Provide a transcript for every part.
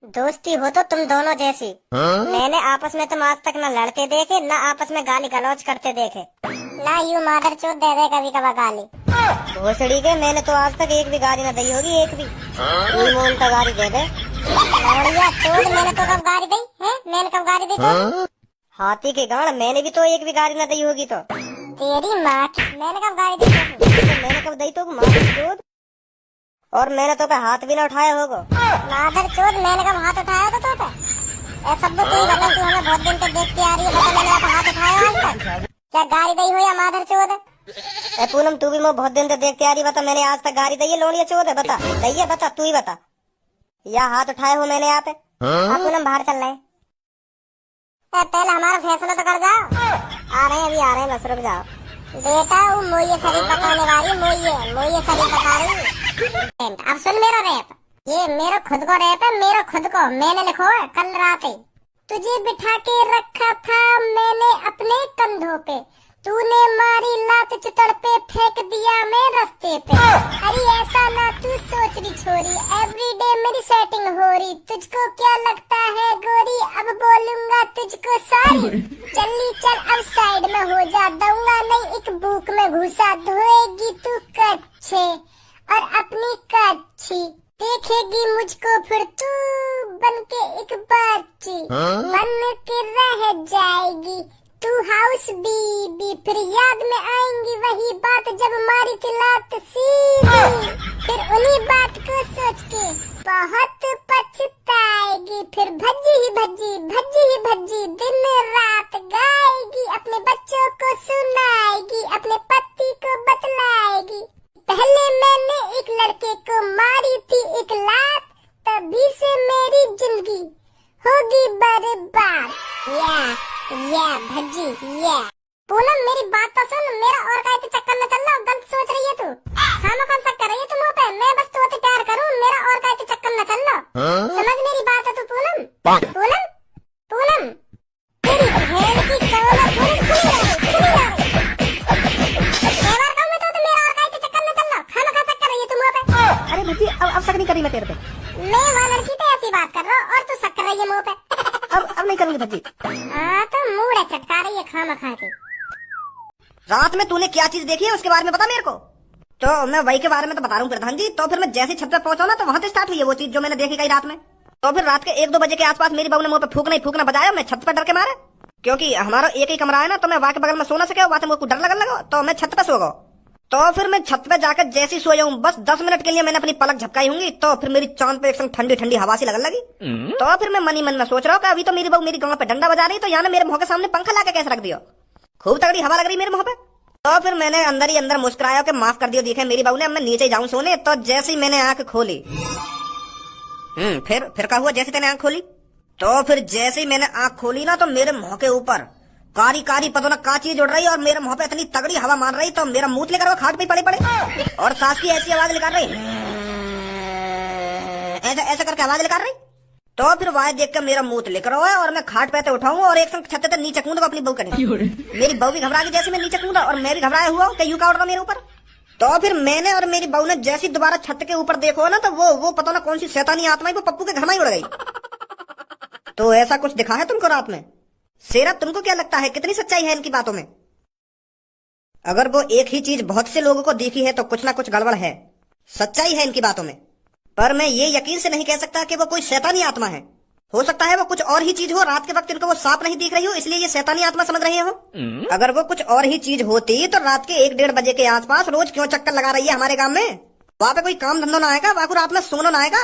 दोस्ती हो तो तुम दोनों जैसी। मैंने आपस में तुम आज तक न लड़ते देखे, न आपस में गाली गलौज करते देखे, ना यूं मादरचोद दे दे कभी कभार गाली। भोसड़ी के मैंने तो आज तक एक भी गाली न दी होगी, एक भी। कोई मोल का गाली दे दे। लौड़िया चोद, मैंने तो कब गाली दी है? मैंने कब गाली दी तो? हाथी के गाड़, मैंने भी तो एक भी गाली न दी होगी तो। तेरी माँ की, मैंने कब गाली दी तो? मैंने कब दी तो माँ की चोद? और मैंने तो पे हाथ भी न उठाया होगा। मादर चोद, मैंने कब हाथ उठाया था तो पे? ऐसा तो तू बता, तू हमें बहुत दिन तक देखती आ रही है, बता मैंने आप हाथ उठाया आज तक? क्या गाली दी हो या मादर चोद? ए पूनम, तू भी मैं बहुत दिन से देखती आ रही, बता मैंने आज तक गाली दी है? लोड़िया चोद है, बता दी है, बता तू ही बता। या हाथ उठाए हो मैंने यहाँ पे? पूनम बाहर चल रहे, पहले हमारा फैसला तो कर जाओ। आ रहे हैं, अभी आ रहे हैं, बस रुक जाओ। बेटा वो मोये शरीफ बताने वाली, मोये शरीफ बता रही। अब सुन मेरा रैप, ये मेरा खुद को रैप है, मेरा खुद को मैंने लिखो है कल रात ही। तुझे बिठा के रखा था मैंने अपने कंधों पे, तूने मारी लात चितड़ पे, फेंक दिया मैं रास्ते पे। अरे ऐसा ना तू सोच रही छोरी, एवरीडे मेरी सेटिंग हो रही। तुझको क्या लगता है गोरी, अब बोलूंगा तुझको सॉरी। चली चल अब साइड में हो जा, दूंगा नहीं एक बुक में घुसा। धोएगी तू कच्चे और अपनी कच्ची, देखेगी मुझको फिर तू बन के एक बच्ची। बन के रह जाएगी तू हाउस बीबी, फिर याद में आएंगी वही बात जब मारी थी लात सीधी। फिर उन्हीं बात को सोच के बहुत पछताएगी, फिर भज्जी ही भज्जी, भज्जी ही भज्जी दिन रात गाएगी। अपने बच्चों को सुनाएगी, अपने पति को बतलाएगी। पहले मैंने एक लड़के को मारी थी एक लात, तभी से मेरी जिंदगी होगी बर्बाद। या भज्जी या। पूनम मेरी बात तो सुन, मेरा और काहे चक्कर में चल रहा, गलत सोच रही है तू। खामखा शक कर रही है तू मुझ पे, मैं बस तोते प्यार करूं, मेरा और काहे चक्कर में चल रहा। समझ मेरी बात है तू पूनम? पूनम पूनम तेरी बहन की कौन पूनम खुली रही। मेरा काम में तो मेरा और काहे चक्कर में चल रहा, खामखा शक कर रही है तू मुझ पे। अरे भज्जी अब शक नहीं करी मैं तेरे पे। मैं वहाँ लड़की पे ऐसी बात कर रहा हूँ और तू शक कर रही है मुझ पे। अब नहीं करूंगी भज्जी। हाँ तो मूड है चटका रही है खामखा के। रात में तूने क्या चीज देखी है उसके बारे में बता मेरे को। तो मैं वही के बारे में तो बता रहा हूँ प्रधान जी। तो फिर मैं जैसे छत पे पहुंचा ना, तो वहां से स्टार्ट हुई है वो चीज जो मैंने देखी कई रात में। तो फिर रात के 1-2 बजे के आसपास मेरी बहू ने मुंह पे फूकना बजाया। मैं छत पे डर के मारे, क्योंकि हमारा एक ही कमरा है ना, तो मैं वहां के बगल में सो ना सके, वहां से मुझको डर लगने लगा, तो मैं छत पे सो गया। तो फिर मैं छत पे जाकर जैसी सोया हूँ, बस 10 मिनट के लिए मैंने अपनी पलक झपकाई होंगी, तो फिर मेरी चांद पे एकदम ठंडी ठंडी हवा सी लगने लगी। तो फिर मैं मनी मन में सोच रहा हूँ कि अभी तो मेरी बहू मेरी गांव पे डंडा बजा रही, तो यहाँ मेरे मुंह के सामने पंखा लाके कैसे रख दिया। खूब तगड़ी हवा लग रही मेरे मुंह पे। तो फिर मैंने अंदर ही अंदर मुस्कुराया कि माफ कर दियो, देखे मेरी बहू ने, अब मैं नीचे जाऊं सोने। तो जैसे ही मैंने आंख खोली, फिर क्या हुआ जैसे तेने आंख खोली? तो फिर जैसे ही मैंने आंख खोली ना, तो मेरे मुंह के ऊपर कारी कारी पता ना का चीज उड़ रही, और मेरे मुंह पे इतनी तगड़ी हवा मार रही, तो मेरा मुंह लेकर वो खाट पे पड़े और सांस की ऐसी आवाज निकाल रही, ऐसा करके आवाज निकाल रही। तो फिर वहां देख कर मेरा मुंह लेकर हुआ, और मैं खाट पे उठाऊं और एक संग छत पे नीचे कूदूंगा अपनी बहू करने। मेरी बहू भी घबरा गई जैसे मैं नीचे कूदा, और मैं भी घबराया हुआ कि यूं का उड़ रहा मेरे ऊपर। तो फिर मैंने और मेरी बहू ने जैसी दोबारा छत के ऊपर देखो ना, तो वो पता ना कौन सी शैतानी आत्मा है, वो पप्पू के घर में ही उड़ गई। तो ऐसा कुछ दिखा है तुमको रात में? शेरा, तुमको क्या लगता है कितनी सच्चाई है इनकी बातों में? अगर वो एक ही चीज बहुत से लोगों को दिखी है, तो कुछ ना कुछ गड़बड़ है, सच्चाई है इनकी बातों में। पर मैं ये यकीन से नहीं कह सकता कि वो कोई शैतानी आत्मा है। हो सकता है वो कुछ और ही चीज हो, रात के वक्त इनको वो सांप नहीं दिख रही हो, इसलिए ये शैतानी आत्मा समझ रहे हो। अगर वो कुछ और ही चीज होती, तो रात के 1-1:30 बजे के आसपास रोज क्यों चक्कर लगा रही है हमारे गांव में? वहां पे कोई काम धंधो ना आएगा, वहां को रात में सोना ना आएगा।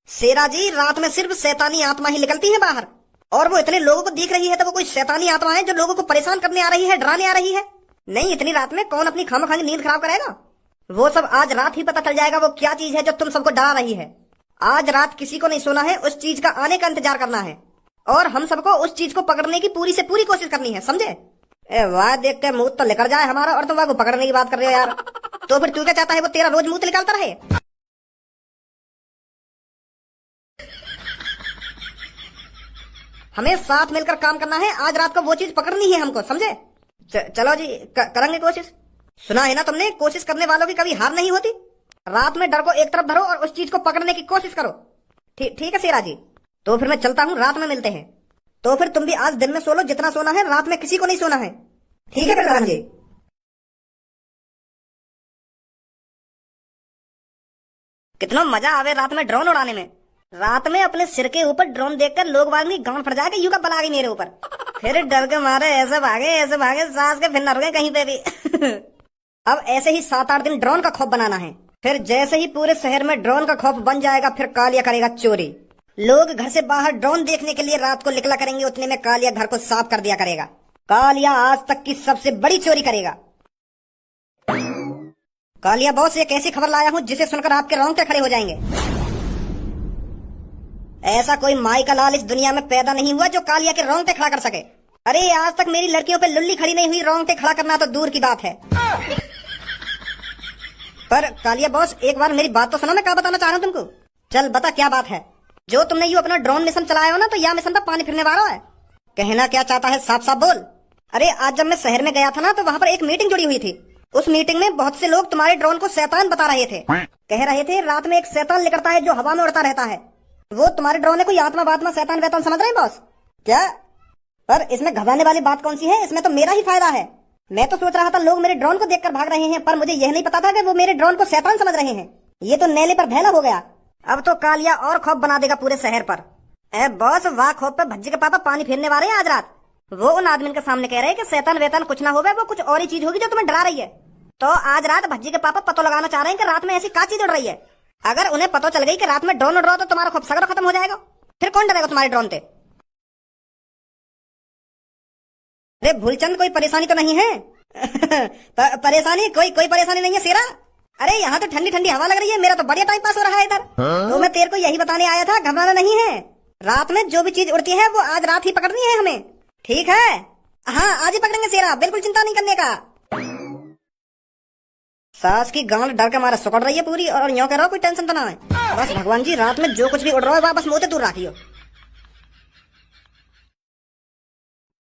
शेरा जी, रात में सिर्फ शैतानी आत्मा ही निकलती है बाहर, और वो इतने लोगों को दिख रही है, तो वो कोई शैतानी आत्मा है जो लोगों को परेशान करने आ रही है, डराने आ रही है। नहीं, इतनी रात में कौन अपनी खामखानी नींद खराब करेगा? वो सब आज रात ही पता चल जाएगा, वो क्या चीज है जो तुम सबको डरा रही है। आज रात किसी को नहीं सोना है, उस चीज का आने का इंतजार करना है, और हम सबको उस चीज को पकड़ने की पूरी से पूरी कोशिश करनी है, समझे? वाह देख के मुंह तो लेकर जाए हमारा, और तुम वहां को पकड़ने की बात कर रहे हो यार। तो फिर तू क्या चाहता है, वो तेरा रोज मुंह निकालता रहे? हमें साथ मिलकर काम करना है, आज रात को वो चीज पकड़नी है हमको, समझे? चलो जी, करेंगे कोशिश। सुना है ना तुमने, कोशिश करने वालों की कभी हार नहीं होती। रात में डर को एक तरफ धरो और उस चीज को पकड़ने की कोशिश करो। ठीक है शेरा जी। तो फिर मैं चलता हूँ, रात में मिलते हैं। तो फिर तुम भी आज दिन में सो लो जितना सोना है, रात में किसी को नहीं सोना है। ठीक है प्रधान जी। कितना मजा आवे रात में ड्रोन उड़ाने में। रात में अपने सिर के ऊपर ड्रोन देखकर लोग वागनी गांड फट जाएगा, यूं का बला गई मेरे ऊपर। फिर डर के मारे ऐसे भागे सांस के फिर न रुके कहीं पे भी। अब ऐसे ही 7-8 दिन ड्रोन का खौफ बनाना है। फिर जैसे ही पूरे शहर में ड्रोन का खौफ बन जाएगा, फिर कालिया करेगा चोरी। लोग घर से बाहर ड्रोन देखने के लिए रात को निकला करेंगे, उतने में कालिया घर को साफ कर दिया करेगा। कालिया आज तक की सबसे बड़ी चोरी करेगा। कालिया बॉस, एक ऐसी खबर लाया हूँ जिसे सुनकर आपके रोंगटे खड़े हो जाएंगे। ऐसा कोई माई का लाल इस दुनिया में पैदा नहीं हुआ जो कालिया के रोंगटे खड़ा कर सके। अरे आज तक मेरी लड़कियों पे लुल्ली खड़ी नहीं हुई, रोंगटे खड़ा करना तो दूर की बात है। पर कालिया बॉस, एक बार मेरी बात तो सुनो, मैं क्या बताना चाह रहा हूँ तुमको। चल बता क्या बात है। जो तुमने यू अपना ड्रोन मिशन चलाया हो ना, तो यह मिशन पे पानी फिरने वाला है। कहना क्या चाहता है, साफ साफ बोल। अरे आज जब मैं शहर में गया था ना, तो वहाँ पर एक मीटिंग जुड़ी हुई थी। उस मीटिंग में बहुत से लोग तुम्हारे ड्रोन को शैतान बता रहे थे। कह रहे थे रात में एक शैतान निकलता है जो हवा में उड़ता रहता है। वो तुम्हारे ड्रोन है कोई आत्मा बात्मा शैतान वैतान समझ रहे हैं बॉस क्या? पर इसमें घबराने वाली बात कौन सी है, इसमें तो मेरा ही फायदा है। मैं तो सोच रहा था लोग मेरे ड्रोन को देखकर भाग रहे हैं, पर मुझे यह नहीं पता था कि वो मेरे ड्रोन को शैतान समझ रहे हैं। ये तो नेले पर भैला हो गया। अब तो कालिया और खौफ बना देगा पूरे शहर पर। ए बॉस, वाह खौफ पे भज्जी के पापा पानी फेरने वाले हैं आज रात। वो उन आदमी के सामने कह रहे हैं कि शैतान वैतान कुछ ना होगा, वो कुछ और ही चीज होगी जो तुम्हें डरा रही है। तो आज रात भज्जी के पापा पतो लगाना चाह रहे हैं कि रात में ऐसी क्या चीज उड़ रही है। अगर उन्हें पता चल गई कि रात में ड्रोन उड़ रहा हो तो तुम्हारा खौफ सगरा खत्म हो जाएगा। फिर कौन डरेगा तुम्हारे ड्रोन से? अरे भूलचंद, कोई परेशानी तो नहीं है? परेशानी कोई परेशानी नहीं है शेरा। अरे यहाँ तो ठंडी ठंडी हवा लग रही है, मेरा तो बढ़िया टाइम पास हो रहा है इधर। तो मैं तेरे को यही बताने आया था, घबराना नहीं है। रात में जो भी चीज उड़ती है वो आज रात ही पकड़नी है हमें, ठीक है? हाँ आज ही पकड़ेंगे शेरा, बिल्कुल चिंता नहीं करने का। सास की गांड डर के मारे सुकड़ रही है पूरी, और यूं कह रहा हो कोई टेंशन तो ना है। बस भगवान जी, रात में जो कुछ भी उड़ रहा है वह बस मुंह से दूर रखियो।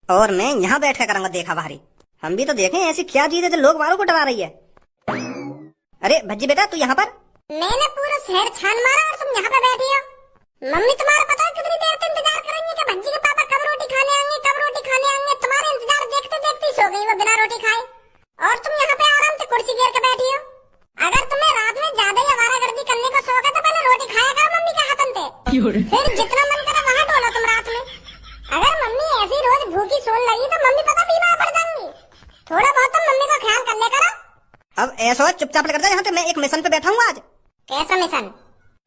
और मैं यहाँ बैठ कर करूंगा देखा भारी। हम भी तो देखें ऐसी क्या चीज है जो लोग वालों को डरा रही है। अरे भज्जी बेटा, तू यहाँ पर? मैंने पूरा शहर छान मारा और तुम यहाँ पे बैठी हो। मम्मी तुम्हारा पता है कितनी देर से इंतजार करेंगे कि भज्जी के पापा कब रोटी खाने आएंगे, कब रोटी खाने आएंगे। तुम्हारे इंतजार देखते देखते सो गई वो बिना रोटी खाए, और तुम यहाँ पे आराम से कुर्सी घेर के बैठी हो। अगर तुम्हें रात में ज्यादा ही आवारागर्दी करने का शौक है तो पहले रोटी खाया करो मम्मी के हाथन से, फिर जितना मन करे वहाँ डोलो तुम रात में। अगर मम्मी ऐसी रोज भूखी सोल लगी तो मम्मी पता बीमार पड़ जाएंगी। थोड़ा बहुत तो मम्मी का ख्याल कर ले करो। अब ऐसा चुपचाप लेकर जा यहाँ से, मैं एक मिशन पे बैठा हूँ आज। कैसा मिशन?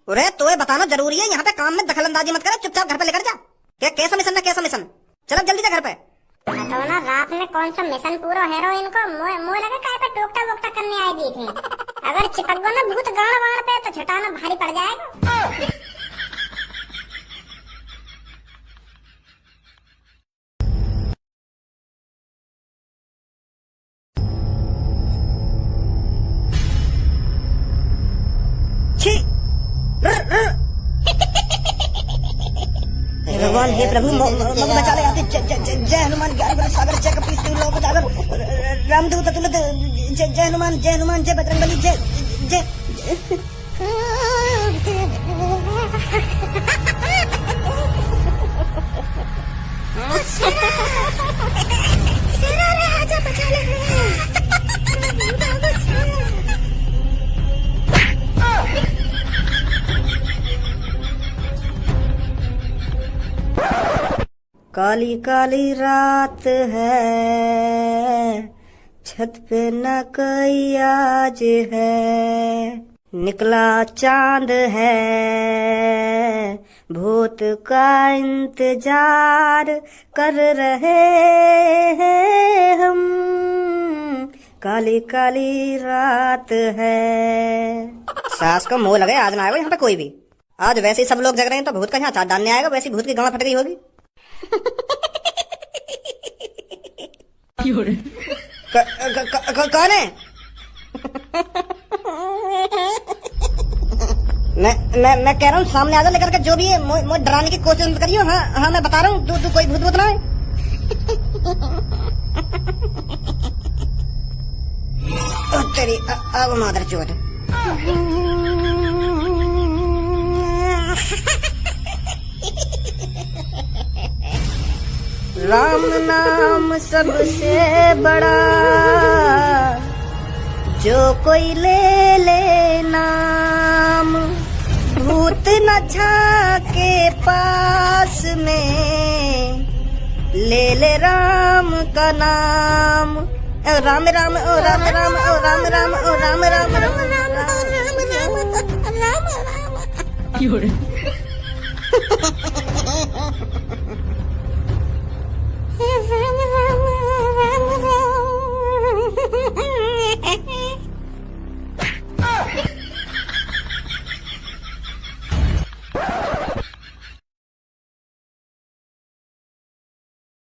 अरे तो ये बताना जरूरी है, यहाँ पे काम में दखल अंदाजी मत करे, चुपचाप घर पे लेकर जा। क्या कैसा मिशन है, कैसा मिशन? चलो जल्दी जा घर पे। तो ना रात में कौन सा मिशन पूरा हेरोइन को मुँह लगा काय पे टोकता वोकता करने आए देखे। अगर चिपक गो ना भूत गाड़ वाड़ पे तो छुटाना भारी पड़ जाएगा। भगवान हे प्रभु बचा ले आते। जय हनुमान ज्ञान गुण सागर जय कपीस तिहु लोक उजागर रामदूत अतुलित। जय हनुमान जय बजरंगबली जय जय। आजा बचा ले। काली काली रात है, छत पे न कोई आज है। निकला चांद है, भूत का इंतजार कर रहे हैं हम। काली काली रात है। सास का मुंह लगे, आज ना आएगा यहाँ पे कोई भी। आज वैसे ही सब लोग जग रहे हैं तो भूत का यहाँ चाट डालने आएगा, वैसी भूत की गांड फट गई होगी। कौन है? मैं कह रहा हूँ सामने आजा लेकर के, जो भी है मुझे डराने की कोशिश मत करियो। हाँ मैं बता रहा हूँ, तू कोई भूत भूत ना है। तेरी अब मादर चोट। राम नाम सबसे बड़ा, जो कोई ले ले नाम, भूत न झाके पास में, ले ले राम का नाम। ओ राम राम ओ राम राम ओ राम राम ओ राम राम राम राम राम राम राम राम राम।